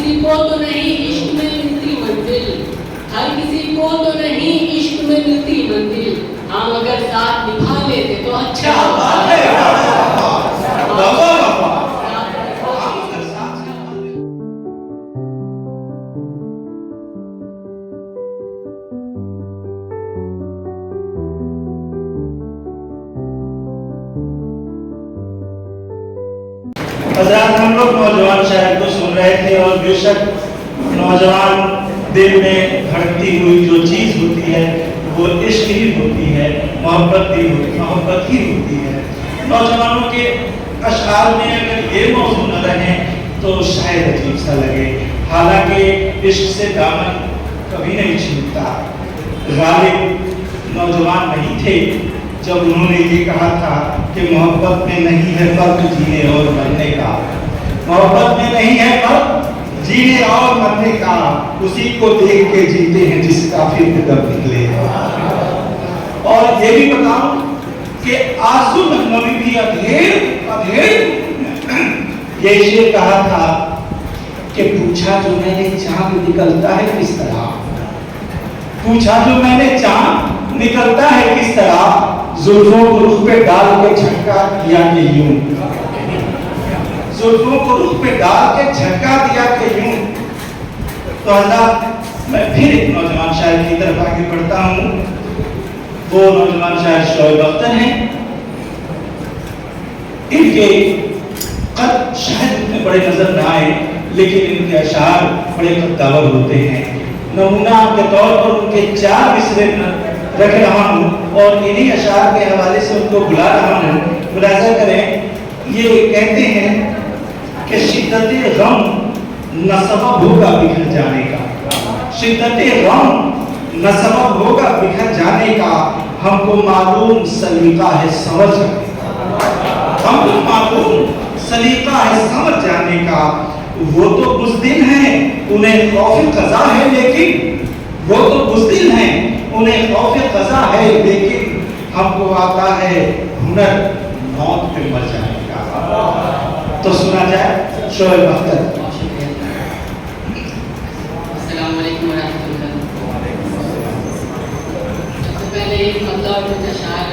کسی کو تو نہیں عشق میں ملتی منزل، ہر کسی کو تو نہیں عشق میں ملتی منزل، ہم اگر ساتھ نبھا لیتے تو اچھا ہوتا ہے۔ حضرات، ہم لوگ نوجوان شاعر کو سن رہے تھے، اور بے شک نوجوان دل میں دھڑکتی ہوئی جو چیز ہوتی ہے وہ عشق ہی ہوتی ہے، محبت ہی ہوتی ہے۔ نوجوانوں کے اشعار میں اگر یہ موضوع نہ رہے تو شاید عجیب سا لگے، حالانکہ عشق سے دامن کبھی نہیں چھوٹتا۔ غالب نوجوان نہیں تھے جب انہوں نے یہ کہا تھا کہ محبت میں نہیں ہے فرق جینے اور مرنے کا، محبت میں نہیں ہے فرق جینے اور مرنے کا، اسی کو دیکھ کے جیتے ہیں جس کافر کے دم نکلے۔ اور یہ بھی بتاؤں کہ آرزو نغموی بھی ادھیر یہ شعر کہا تھا کہ پوچھا جو میں نے چاند نکلتا ہے کس طرح، پوچھا جو میں نے چاند نکلتا ہے کس طرح، زلفوں کو رخ پہ ڈال کے جھٹکا دیا کہ یوں، زلفوں کو رخ پہ ڈال کے جھٹکا دیا کہ یوں۔ تو حضرات، میں پھر ایک نوجوان شاعر کی طرف آگے بڑھتا ہوں۔ وہ نوجوان شاعر شعیب اختر ہیں۔ ان کے قد شاید اتنے بڑے نظر نہ آئے، لیکن ان کے اشعار بڑے قداور ہوتے ہیں۔ نمونہ کے طور پر ان کے 4 مصرے رکھ رہا ہوں اور انہی اشعار کے حوالے سے ان کو بلا رہا ہوں، ملاحظہ کریں۔ یہ کہتے ہیں کہ شدت غم نہ سبب ہوگا بکھر جانے کا، شدت غم نہ سبب ہوگا بکھر جانے کا، ہم کو معلوم سلیقہ ہے سمجھ جانے کا، ہم کو معلوم سلیقہ ہے سمجھ جانے کا۔ وہ تو بزدل ہیں انہیں خوف قضا ہے، لیکن وہ تو بزدل ہیں انہیں خوف قضا ہے، لیکن ہم کو آتا ہے ہنر موت پہ مر جانے کا۔ تو سنا جائے شعیب اختر۔ السلام علیکم ورحمۃ اللہ۔ سب سے پہلے ایک مطلب اور کچھ اشعار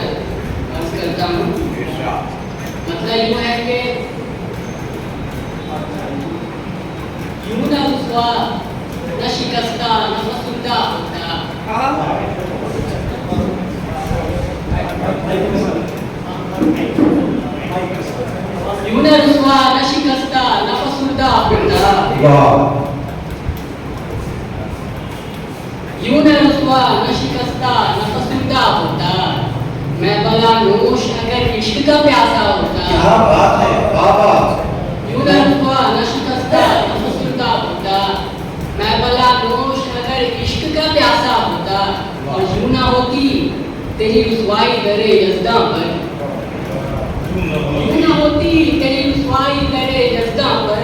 عرض کرتا ہوں۔ مطلب یوں ہے کہ یوں نہ رسوا نہ شکستہ نہ فسردہ ہوتا، یوں نہ رسوا نہ شکستہ نہ فسردہ ہوتا، یوں نہ رسوا نہ شکستہ نہ فسردہ ہوتا، میں بلا نوش اگر عشق کا پیاسا ہوتا۔ کیا بات ہے بابا! یوں نہ رسوا نہ شکستہ نہ فسردہ ہوتا، میں بلا نوش اگر عشق کا پیاسا ہوتا، اور یوں نہ ہوتی تیری رسوائی در یزداں پر، یوں نہ ہوتی تیری رسوائی در یزداں پر،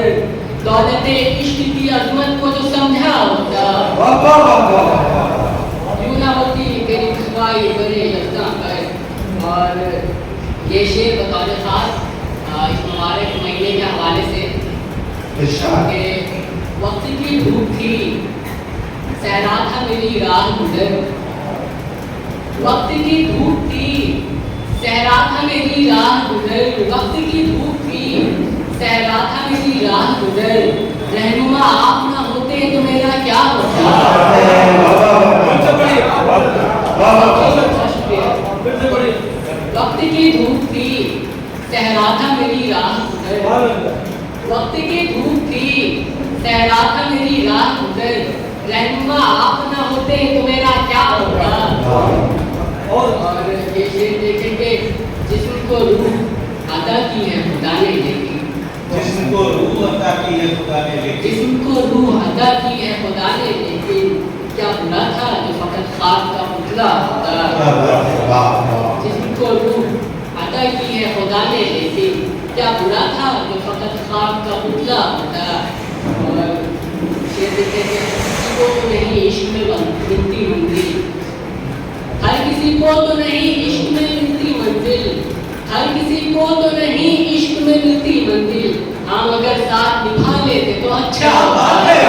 دولت عشق کی عظمت کو جو سمجھا ہوتا، یوں نہ ہوتی تیری رسوائی در یزداں پر۔ اور یہ شعر بطور خاص اس مبارک مہینے کے حوالے سے کہ وقت کی دھوپ تھی صحرا تھا میری راہ گزر، وقت کی دھوپ تھی صحرا تھا میری راہ گزر، وقت کی دھوپ تھی صحرا تھا میری راہ گزر، رہنما آپ نہ ہوتے تو میرا کیا ہوتا۔ وقت کی دھوپ تھی صحرا تھا میری راہ گزر، وقت کی دھوپ تھی صحرا تھا میری راہ گزر، رہنما آپ نہ ہوتے تو میرا کیا ہوتا۔ اور یہ شعر دیکھیں کہ جسم کو روح عطا کی ہے خدا نے، لیکن جسم کو روح عطا کی ہے خدا نے، لیکن جسم کو روح عطا کی ہے خدا نے، لیکن کیا برا تھا جو فقط خاک کا پتلا ہوتا۔ جسم کو روح عطا کی ہے خدا نے، لیکن کیا برا تھا جو فقط خاک کا پتلا ہوتا۔ اور شعر دیکھتے ہیں کسی کو تو نہیں عشق میں ملتی منزل، ہر کسی کو تو نہیں عشق میں ملتی منزل، ہر کسی کو تو نہیں عشق میں ملتی منزل، ہم اگر ساتھ نبھا لیتے تو اچھا ہوتا ہے۔